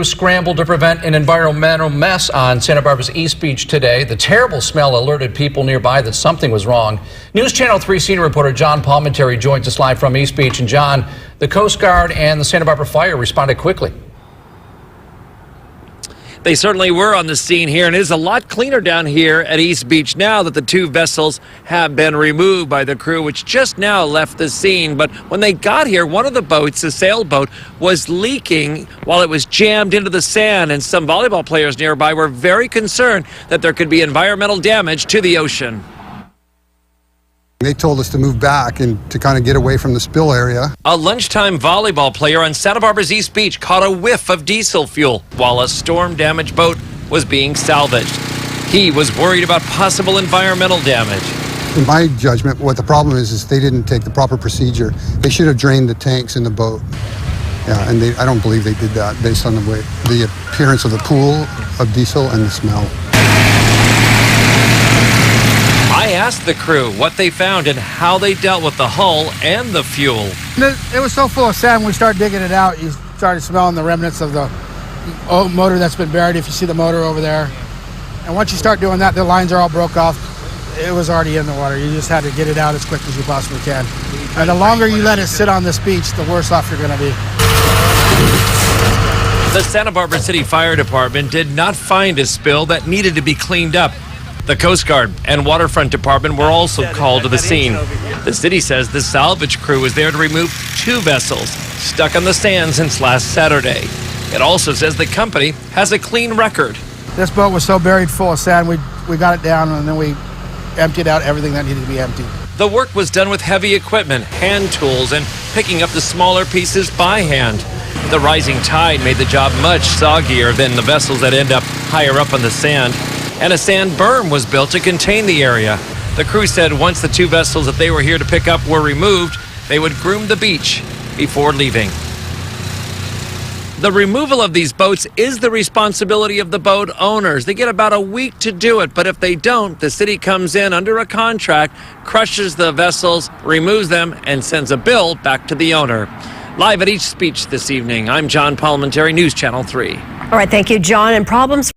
Scrambled to prevent an environmental mess on Santa Barbara's East Beach today. The terrible smell alerted people nearby that something was wrong. News Channel 3 senior reporter John Palmentary joins us live from East Beach. And John, the Coast Guard and the Santa Barbara Fire responded quickly. They certainly were on the scene here, and it is a lot cleaner down here at East Beach now that the two vessels have been removed by the crew, which just now left the scene. But when they got here, one of the boats, the sailboat, was leaking while it was jammed into the sand, and some volleyball players nearby were very concerned that there could be environmental damage to the ocean. They told us to move back and to kind of get away from the spill area. A lunchtime volleyball player on Santa Barbara's East Beach caught a whiff of diesel fuel while a storm-damaged boat was being salvaged. He was worried about possible environmental damage. In my judgment, what the problem is they didn't take the proper procedure. They should have drained the tanks in the boat. Yeah, and I don't believe they did that based on the appearance of the pool of diesel and the smell. I asked the crew what they found and how they dealt with the hull and the fuel. It was so full of sand, when we started digging it out, you started smelling the remnants of the motor that's been buried, if you see the motor over there. And once you start doing that, the lines are all broke off. It was already in the water. You just had to get it out as quick as you possibly can. And the longer you let it sit on this beach, the worse off you're going to be. The Santa Barbara City Fire Department did not find a spill that needed to be cleaned up. The Coast Guard and Waterfront Department were also called to the scene. The city says the salvage crew was there to remove two vessels stuck on the sand since last Saturday. It also says the company has a clean record. This boat was so buried full of sand, we got it down and then we emptied out everything that needed to be emptied. The work was done with heavy equipment, hand tools, and picking up the smaller pieces by hand. The rising tide made the job much soggier than the vessels that end up higher up on the sand. And a sand berm was built to contain the area. The crew said once the two vessels that they were here to pick up were removed, they would groom the beach before leaving. The removal of these boats is the responsibility of the boat owners. They get about a week to do it, but if they don't, the city comes in under a contract, crushes the vessels, removes them, and sends a bill back to the owner. Live at East Beach this evening, I'm John Palmentary, News Channel 3. All right, thank you, John. And problems